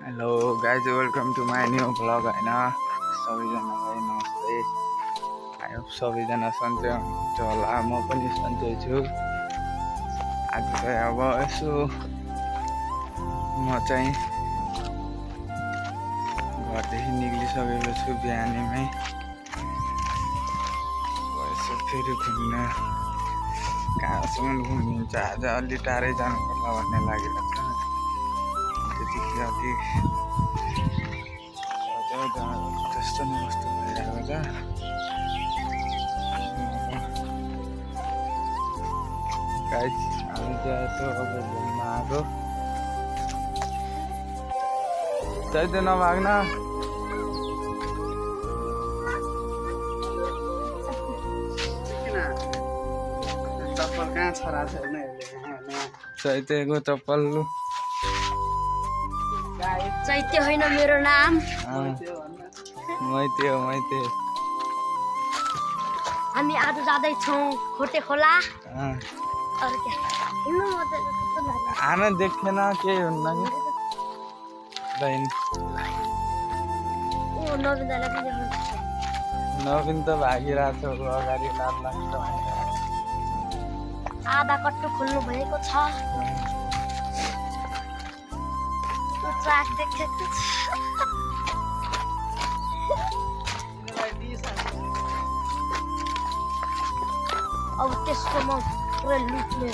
Hello guys, welcome to my new vlog होइन। सबैजनालाई नमस्ते। आई होप सबैजना सन्चै हुनुहुन्छ होला। म पनि सन्चै छु। आज चाहिँ अब यसो म चाहिँ घरदेखि निक्लिसकेको छु बिहानैमै। यसो फेरि घुम्न कहाँसम्म घुमिन्छ। आज अलि टाढै जानुपर्ला भन्ने लागिरहेको छ। त्यतिखेर अलिक त्यस्तो नै कस्तो भइरहेको छ। गाइस, हामी चाहिँ यसो अब घुम्न आएको। चैत्य नभाग्न। चप्पल कहाँ छरा छैन चैत्यको चप्पल चैत्य होइन मेरो नाम। मैते हो, मैते। हामी आज जाँदैछौँ खोटे खोला। अरू के हिँड्नु मात्रै कस्तो लाग्यो। आना देखेन केही हुन्न कि बहिन। ओ नवीन दाइलाई पनि देखाउनु। नवीन त भागिरहेको छ अगाडि लाग्छ। आधा कट्टु खोल्नु भएको छ। ट्र्याक देखेको छ। अब त्यसको म पुरै लुट्ने।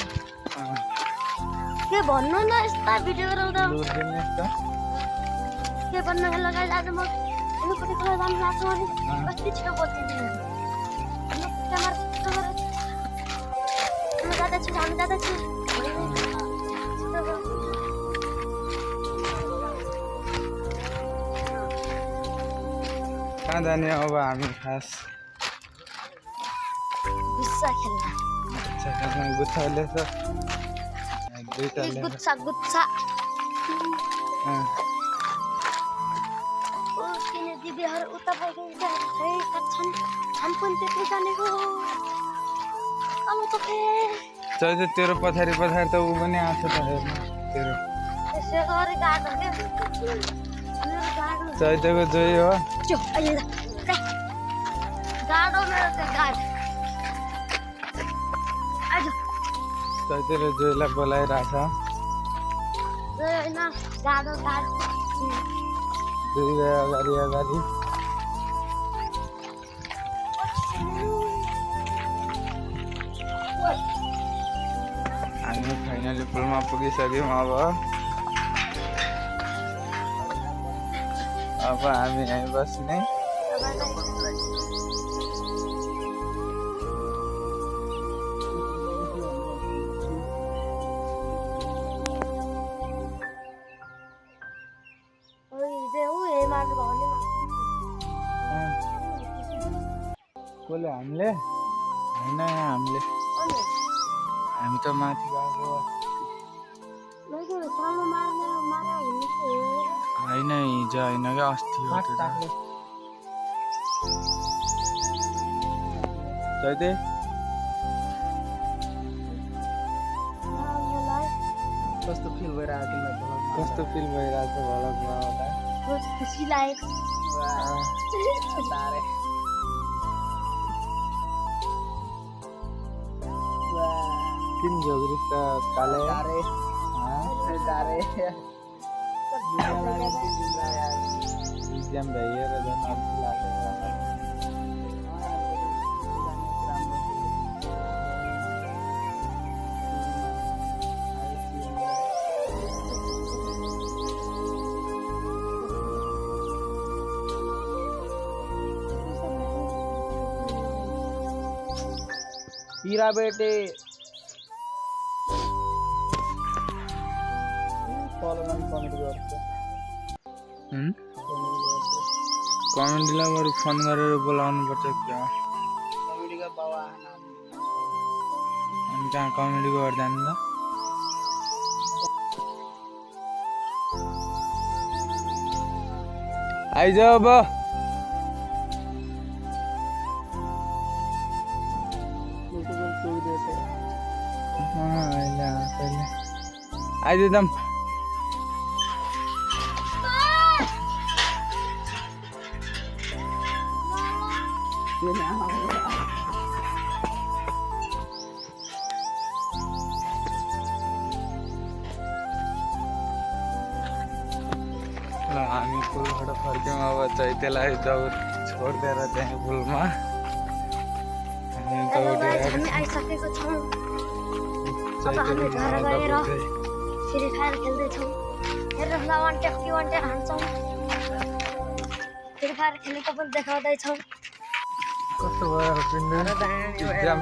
के भन्नु न, यस्ता भिडियो गराउँदा के भन्नु। हेलो गाइस, आज म खोटे खोला जानु लाग्छु अनि कति छिटो बसिदिनु। हामी जाँदैछु। कहाँ जाने अब हामी खास गुस्सा खेल्न। गुच्छाले छ दुईटाले। गुच्छा किन दिदीहरू उता भइदिन्छ छन् पनि त्यतै जानेको। चैत्य तेरो पछाडि त ऊ पनि आएको छ त हेर्नु तेरो। चैत्यको जोइ हो। चैत्य र जोइलाई बोलाइरहेछ। दुई भाइ अगाडि। हामी फाइनली पुलमा पुगिसक्यौँ। अब हामी यहीँ बस्ने। कसले? हामीले होइन, हामी त माथि गएको होइन। हिजो होइन क्या, अस्ति हो। चैत्य कस्तो फिल भइरहेको छ भ्लगमा आउँदा? खुसी लागेको। किन झोग्रिस त काले? इक्जाम भइएर झन् अल्छी लागेको। हीरा बेटे कमेन्टलाई बरु फोन गरेर बोलाउनु पर्छ क्या। अनि कहाँ कमेडी गर्दा नि त। आइज अब। आइज दम। हामी पुलबाट फर्क्यौँ अब चैतेलाई दौड छोडिदिएर त्यहीँ पुलमा हामी हेलो गाइस, दौडेर हामी आइसकेको छौँ। अब हामी चैतेको घर ठाउँमा गएर पुग्दै फ्री फायर खेल्दैछौँ। हेर्नुहोस् न, वान ट्याप कि वान ट्याप हान्छौँ। फ्री फायर खेलेको पनि देखाउँदैछौँ। कस्तो भयो पिन्डु इक्जाम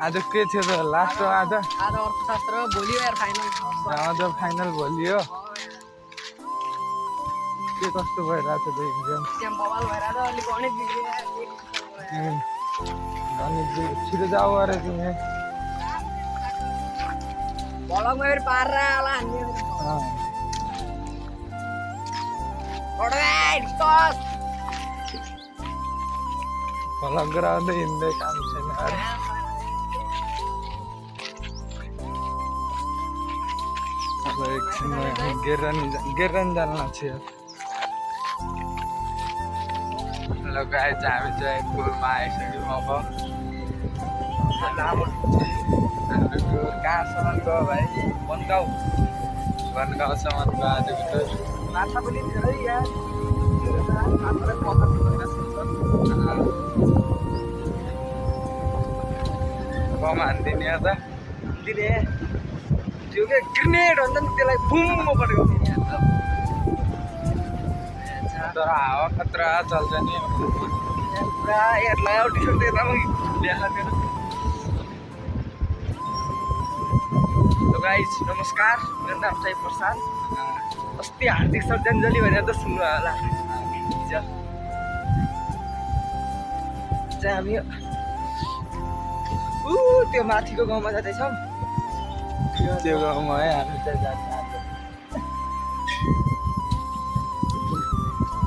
आज के थियो त लास्ट हो आज अर्थशास्त्र भोलि यार फाइनल आज फाइनल भोलि हो के कस्तो भइरहेको छ त इक्जाम बवाल भइरहेको अलिक गणित बिग्रियो गणित छिटो जाऊ अरे तिमी बलकमा फेरि पारेर होला फलक गराउँदै हिँड्दै काम छैन अरे अब एकछिनमा गेरन जानु लाग्छ ल गाइस हामी चाहिँ पुलमा आइसक्यौँ अब हाम्रो कहाँसम्म गयो भाइ बनगाउँसम्म गयो आजको त माछा पनि धेरै यहाँ कम हानिदिने हो त दिने त्यो के ग्रेनेड हुन्छ नि त्यसलाई बुम परेको तर हावा खतरा चल्छ नि पुरा एयरलाई आउट टिसर्ट देखाएको गाइस नमस्कार मेरो नाम चाहिँ प्रसाद अस्ति हार्दिक श्रद्धाञ्जली भनेर त सुन्नु होला हिजो चाहिँ हामी त्यो माथिको गाउँमा जाँदैछौँ त्यो गाउँमा है हामी चाहिँ जान्छ आज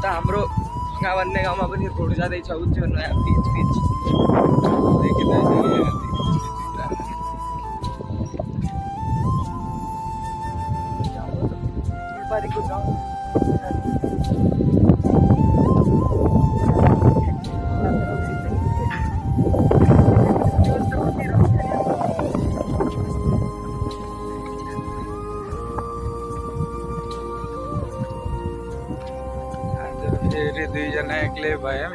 त हाम्रो ढुङ्गा भन्ने गाउँमा पनि रोड जाँदैछ त्यो नयाँ पिच देखिँदैछ फुलबारीको गाउँ फेरि दुईजना एक्लै भयौँ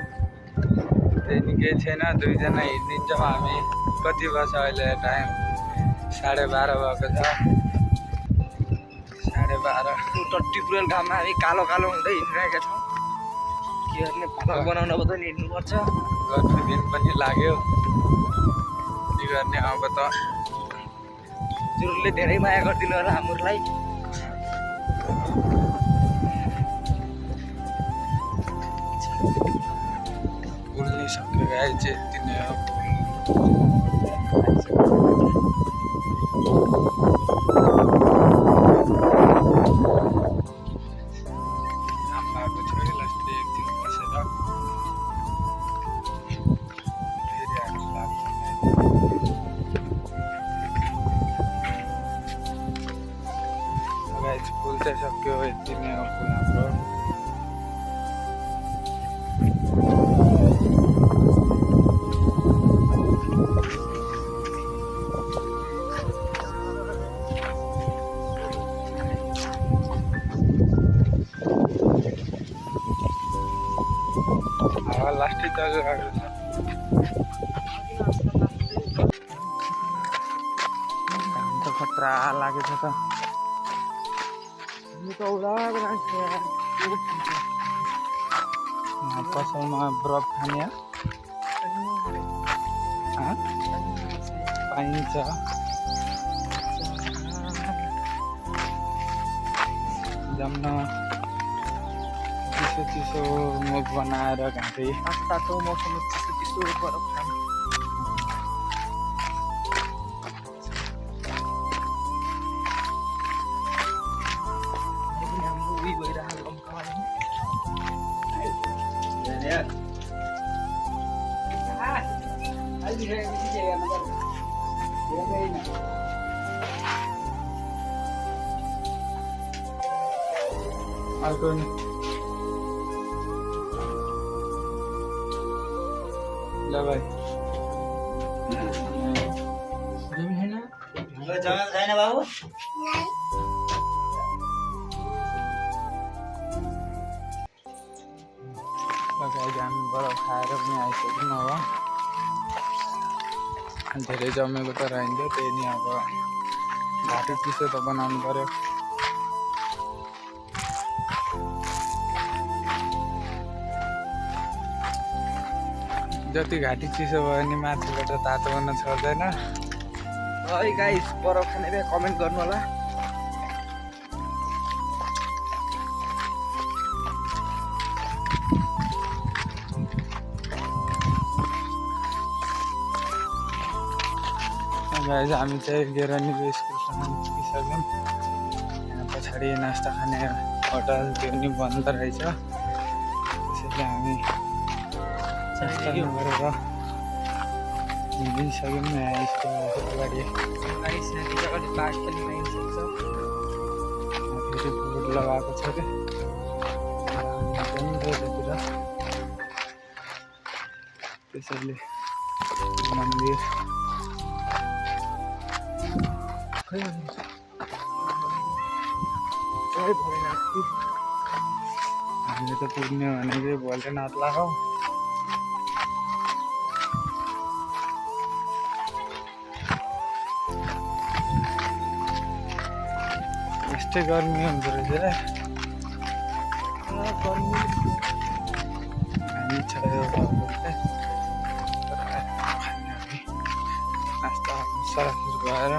त्यही केही छैन दुईजना हिँडिदिन्छौँ हामी कति बज्छ अहिले टाइम 12:30 भएको छ 12:30 टट्टी पुरेल घाममा हामी कालो कालो हुँदै हिँडिरहेका छौँ के गर्ने पापा बनाउन पनि हिँड्नुपर्छ गर्मी दिन पनि लाग्यो के गर्ने अब त हजुरले धेरै माया गरिदिनु होला हामीहरूलाई भुल्नै सक्यो गाई चाहिँ यति नै हो घाम भएको छोरी लास्टै एकछिन बसेर फेरि हामी लाग्छ गाई फुल चाहिँ सक्यो यति नै हो फुल हाम्रो हावा लास्टै चलिरहेको छ घाम त खतरा लागेको छ पसलमा बरफ खाने पाइन्छ जम्न चिसो चिसो मुख बनाएर घाँटी तातो मौसम चिसो चिसो बरफ खानु हाम्रो उयो भइरहेको अर्को ल भाइ छैन बाबु गाइज हामी बरफ खाएर पनि आइसक्यौँ अब धेरै जमेको त रहन्छ त्यही नि अब घाँटी चिसो त बनाउनु पर्यो जति घाँटी चिसो भयो नि माथिबाट तातो गर्न छोड्दैन है गाइस बरफ खाने भए कमेन्ट गर्नु होला गाइज हामी चाहिँ गेरानीको स्कुलसम्म पुगिसक्यौँ यहाँ पछाडि नास्ता खाने होटल त्यो नि बन्द रहेछ त्यसैले हामी नास्ता नगरेर हिँडिसक्यौँ यहाँ स्कुलको अगाडि गाइस यहाँ अगाडि बाघ खेल्न आइसक्छ फेरि बोर्ड लगाएको छ क्या रोडतिर त्यसैले मन्दिर खै हामीले त पुग्ने भनेकै भोलेनाथ लगाऊ यस्तै गर्मी हुन्छ रहेछ हामी छ नास्ता सरासर भएर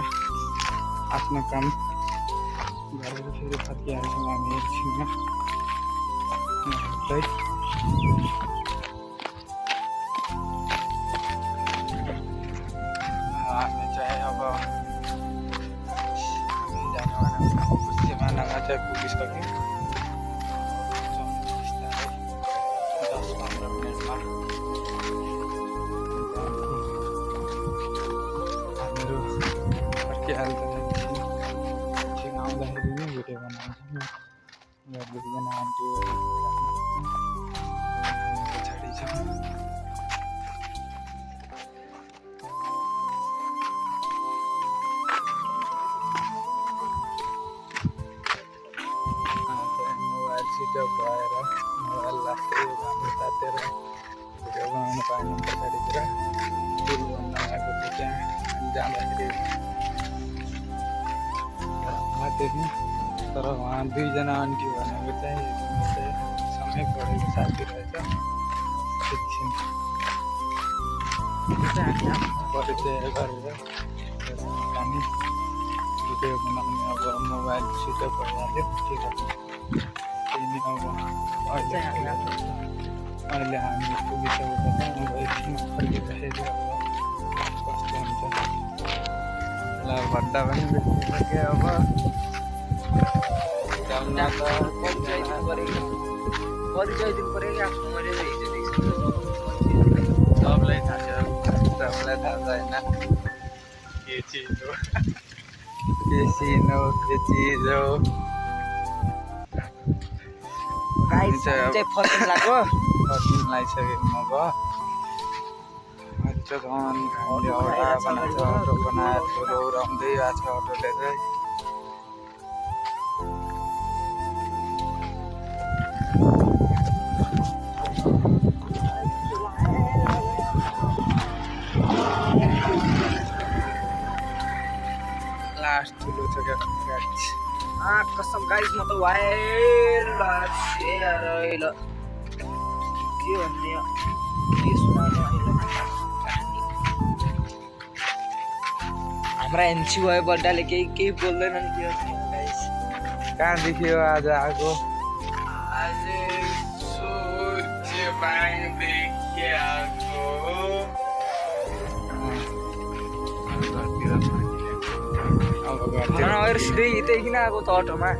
आफ्नो काम गरेर फेरि फर्किहाल्छौँ हामी एकछिनमा हामी चाहिँ अब सिमानामा चाहिँ पुगिसक्यौँ 10-15 मिनटमा हामीहरू फर्किहाल्छौँ एकछिन आउँदाखेरि नै भिडियो बनाउँछौँ दुईजना आन्टी पछाडि छ मोबाइल स्विच अफ भएर मोबाइल लास्टै घाम तातेर भिडियो बनाउनु पाएन पछाडितिर पुल बन्द आएको थियो त्यहाँ जाँदाखेरि नि तर उहाँ दुईजना आन्टी भनेको चाहिँ सँगै पढेको साथी रहेछ एकछिन परिचय गरेर हामी भिडियो बनाउने अब मोबाइल स्विच अफ भइहाल्यो के गर्नु त्यही नै अब अहिले हामी पुगिसकेको छौँ अब एकछिन फर्किँदाखेरि अब कस्तो हुन्छ ल भन्दा पनि बेसिसक्यो अब परिचय दिनु पऱ्यो कि आफ्नो मैले सबलाई थाहा छ सबलाई थाहा छैन के चिज हो के सिन हो के चिज हो फर्किन लाग्यो फर्किन लागिसक्यौँ अब अहिले चाहिँ झन् हामीले अटो बनाएर दौडाउँदै आएको छ अटोले चाहिँ लास्ट ठुलो छ क्या गाडी कसम गाइस म त वाइर ल के भन्ने के सुनाउनु हाम्रा एनसी भयो बड्डाले केही बोल्दैनन् के गाइस कहाँ देखियो आज आएको आज अब सिधै यतै किन आएको त अटोमा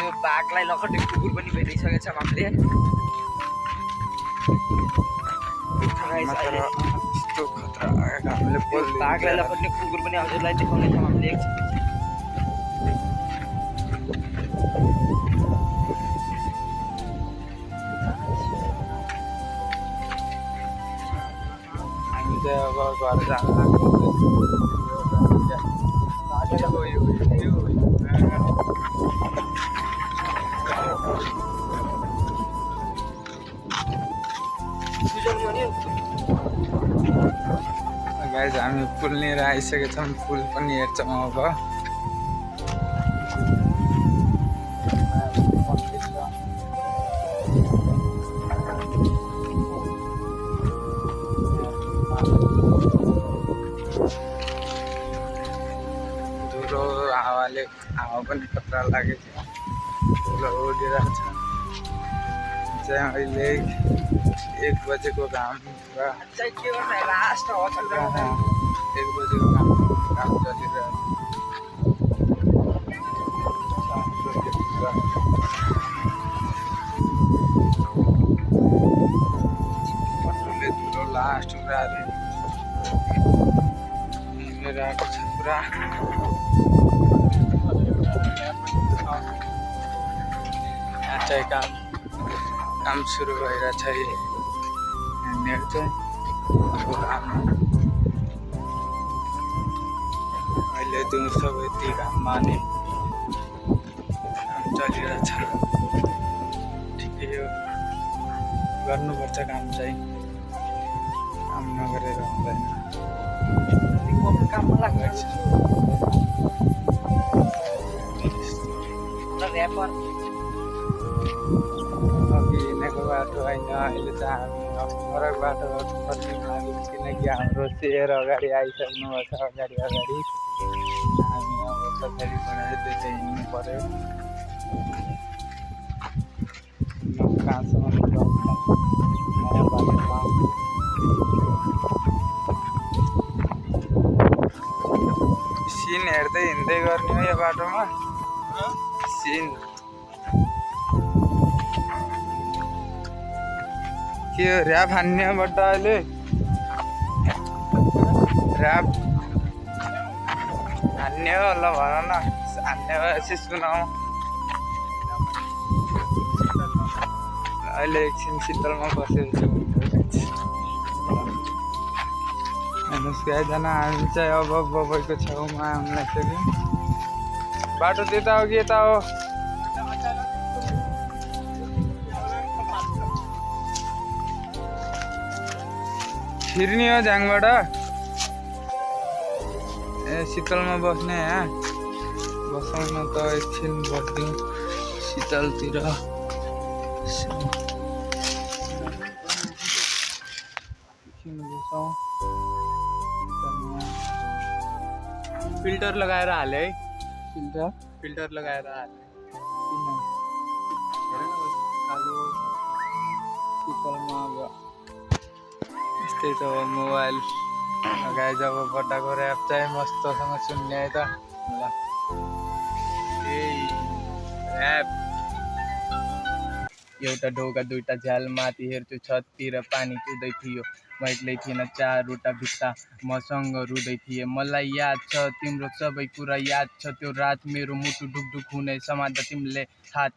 यो बाघलाई लखटे कुकुर पनि भेटिसकेको छ हामीले बाघलाई लखट्ने कुकुर पनि हजुरलाई देखाउनेछौँ हामीले एकछिन चाहिँ अब घर जान लाग्दैछ। गाइज हामी पुलनिर आइसकेका छौँ। पुल पनि हेर्छौँ अब। धुलो हावाले हावा पनि खतरा लागेको छ। धुलो उडिरहेको छ। चाहिँ अहिले 1 बजेको घाम पुरा चाहिँ के गर्नु लास्ट हो चल्दा 1 बजेको घाम चलिरहेको छ। धुलो लास्ट पुरा हिँडिरहेको छ पुरा। यहाँ चाहिँ काम सुरु भइरहेछ यहाँनिर चाहिँ। अहिले दिउँसो यति घाममा नि काम चलिरहेछ। ठिकै हो, गर्नुपर्छ काम चाहिँ। काम नगरेर हुँदैन। काममा लाग्छ ऱ्यापर अघि हिँडेको बाटो होइन, अहिले चाहिँ हामी फरक बाटो फर्किन लाग्यौँ। किनकि हाम्रो सेयर अगाडि आइसक्नु भएको छ। अगाडि हामी अब पछाडि बढाएर चाहिँ हिँड्नु पऱ्यो। कहाँसम्म नयाँ बाटोमा सिन हेर्दै हिँड्दै गर्ने हो यो बाटोमा। सिन के हो, ऱ्याप हान्ने बट्ट अहिले? ऱ्याप हान्ने हो? ल भन न, हान्ने भएपछि सुनाऊ। अहिले एकछिन शीतलमा बसेको छु। हेर्नुहोस् गाइजना, हामी चाहिँ अब बबैको छेउमा आउन लाग्छौँ। बाटो त्यता हो कि यता हो? फिर्ने हो झ्याङबाट? ए शीतलमा बस्ने यहाँ बसौँ न त, एकछिन बस्दिउँ शीतलतिर। एकछिन बसौँ। फिल्टर लगाएर हाले है। फिल्टर लगाएर हाले। किन? कालो शीतलमा अब यस्तै त हो। मोबाइल लगाए जब बट्टाको ऱ्याप चाहिँ मस्तसँग सुन्ने है त। ल ऱ्याप एउटा ढोका दुईटा झ्याल माथि हेर्थ्यो छततिर पानी चुँदै थियो। मैले थिएन चारवटा भित्ता मसँग रुँदै थिए। मलाई याद छ तिम्रो सबै कुरा याद छ। त्यो रात मेरो मुटु ढुकढुक हुने समात्दा तिमीले हात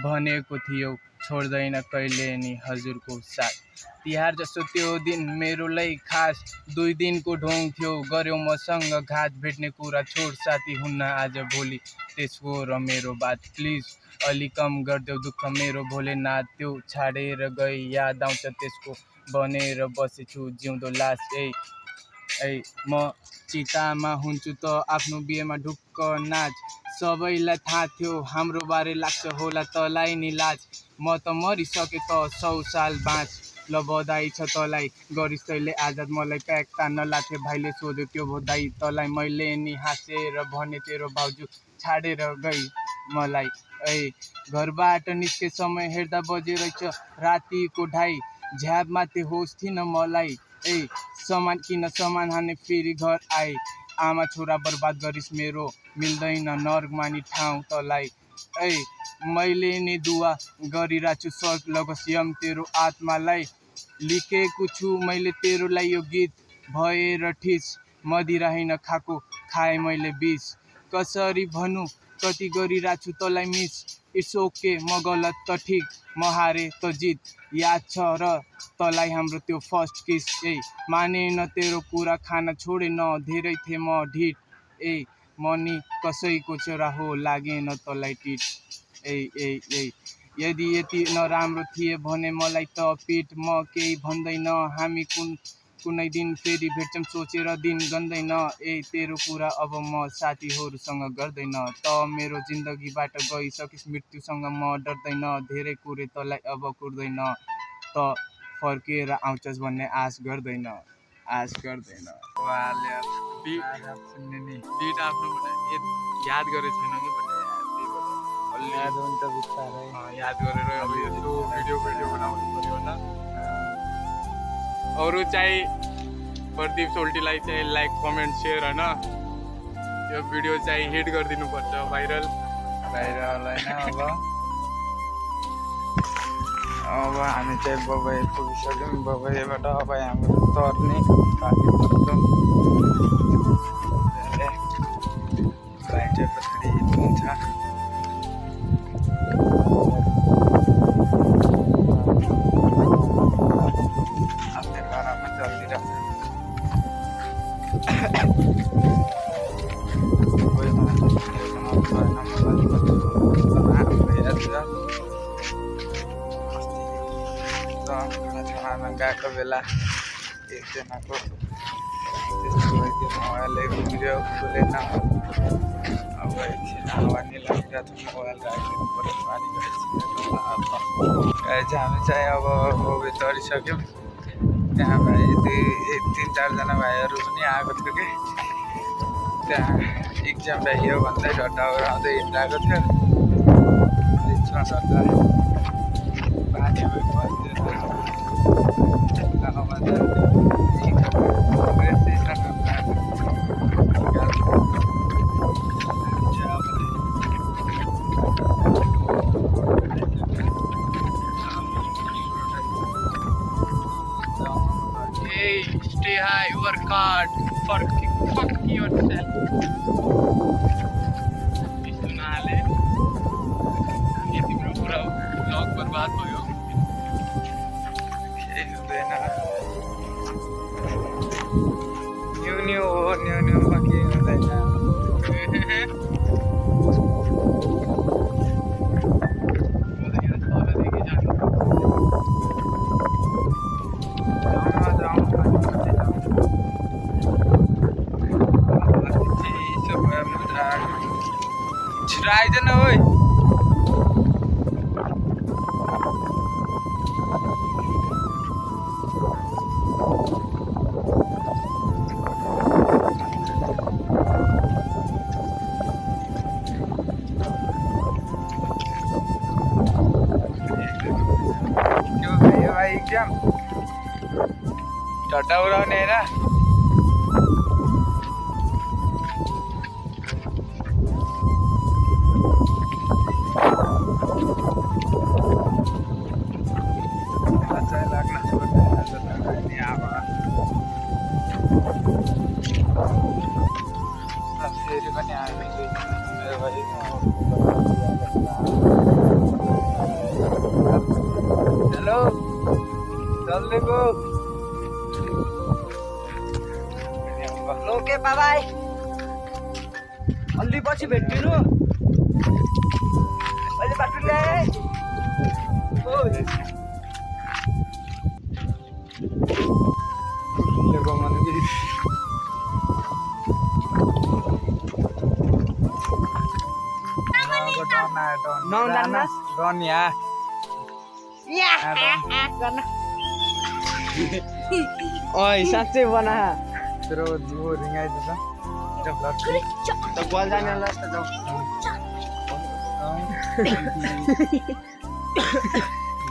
भनेको थियो छोड्दैन कहिले नि हजुरको साथ। तिहार जस्तो त्यो दिन मेरो लागि खास 2 दिनको ढोङ थियो। गर्यो मसँग घात भेट्ने कुरा छोड साथी हुन्न आज भोलि त्यसको र मेरो बात। प्लिज अलि कम गरिदेऊ दुःख मेरो भोलेनाथ। त्यो छाडेर गई याद आउँछ त्यसको बनेर बसेछु जिउँदो लास। म चितामा हुन्छु त आफ्नो बिहेमा ढुक्क नाच। सबैलाई थाहा थियो हाम्रो बारे लाग्छ होला तँलाई नि लाज। म त मरिसके त 100 साल बाँच। ल बधाई छ तँलाई गरिस् तैँले आजाद। मलाई प्याक तान्न लाथे भाइले सोध्यो त्यो बधाई तँलाई। मैले नि हाँसेर भने तेरो भाउजू छाडेर गई मलाई। घरबाट निस्के समय हेर्दा बजे रहेछ रातिको 2:30। झ्याप माथि होस् थिएन मलाई। सामान किन सामान हाने फेरि घर आए। आमा छोरा बर्बाद गरिस् मेरो मिल्दैन नर्कमा नि ठाउँ तँलाई। मैले नि दुआ गरिरहेको छु स्वर्ग लगोस् यम तेरो आत्मालाई। लेखेको छु मैले तेरो लागि यो गीत भएर ठिस। मदिरा होइन खाएको खाएँ मैले बिस। कसरी भनौँ कति गरिरहेको छु तँलाई मिस। इट्स ओके म गलत त ठिक म हारे त जित याद छ र तँलाई हाम्रो त्यो फर्स्ट किस मानेन तेरो कुरा खान छोडेन धेरै थिएँ म ढिट मनी कसैको छोरा हो लागेन तँलाई टिट यदि यति नराम्रो थिए भने मलाई त पिट म केही भन्दैन हामी कुनै दिन फेरि भेट्छौँ सोचेर दिन गन्दैन तेरो कुरा अब म साथीहरूसँग गर्दैन त मेरो जिन्दगीबाट गइसकिस् मृत्युसँग म डर्दैन धेरै कुरे तँलाई अब कुर्दैन त फर्केर आउँछस् भन्ने आश गर्दैन उहाँले सुन्ने नि बिट आफ्नो याद गरेको छैन कि याद हुन्छ बिस्तारै याद गरेर अब यस्तो भिडियो बनाउनु पऱ्यो होइन अरू चाहिँ प्रदीप सोल्टीलाई चाहिँ लाइक कमेन्ट सेयर होइन यो भिडियो चाहिँ हिट गरिदिनुपर्छ भाइरल होइन अब हामी चाहिँ बबाई पुगिसक्यौँ बबाईबाट अब हाम्रो तर्ने पानी पर्छौँ लाइन चाहिँ पछाडि हुन्छ आफ्नै घरमा चलिरहेको खानामा गएको बेला एकजनाको त्यस्तो भयो मोबाइलले भिडियो खुलेन अब एकछिन हावा नि लागिरहेको छ मोबाइल राखिदिनु पऱ्यो पानी गइसकेको हामी चाहिँ अब बबी तरिसक्यौँ त्यहाँ भाइ 3-4जना भाइहरू पनि आएको थियो कि त्यहाँ इक्जाम भ्याइयो भन्दै ढड्डा आउँदै हिँडिरहेको थियो बिचमा ढड्डा बाटोमा stay high, work hard, fuck yourself. यस्तो नहाले अनि तिम्रो पुरा ब्लग बर्बाद भयो केही हुँदैन न्यु हो न्युमा केही हुँदैन आइजन ओइ भाइ एक्जाम ढड्डा उडाउने होइन फेरि पनि हामी हेलो चल्देको ओके बाबाई अलि पछि भेट्दिनु अहिले बाटो ल्याए ओइ साँच्चै बना तेरो जिउ रिङाइदिन्छ त बल जाने जस्तो जाऊ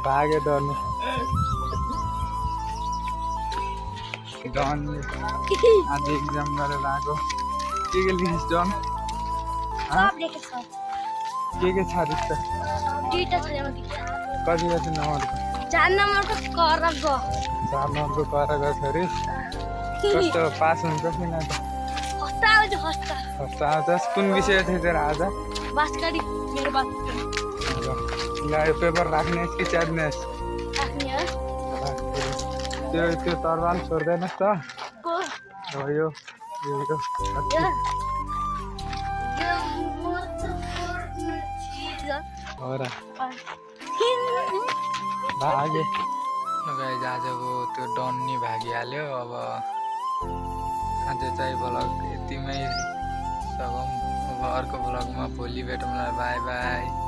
भाग्यो डर्नु डन आज एक्जाम गरेर आएको के लेखिस् डन के छ रिस कति कति नम्बर 4 नम्बरको करगो 4 नम्बरको करगो छ रे कस्तो पास हुन्छ किन त हस्ता आउँछ आउँछ कुन विषय थियो तेरो आज बासकाडी मेरो बात ल यो पेपर राख्नेस् कि च्यात्नेस् राख्ने हो त्यो तरवाल छोड्दैनस् त को हो यो यो यो म त पर्नु चिज हो र भाग्यो गाइज आजको त्यो डन नि भागिहाल्यो अब आज चाहिँ भ्लग यतिमै सकौँ अब अर्को भ्लगमा भोलि भेटौँला बाई बाई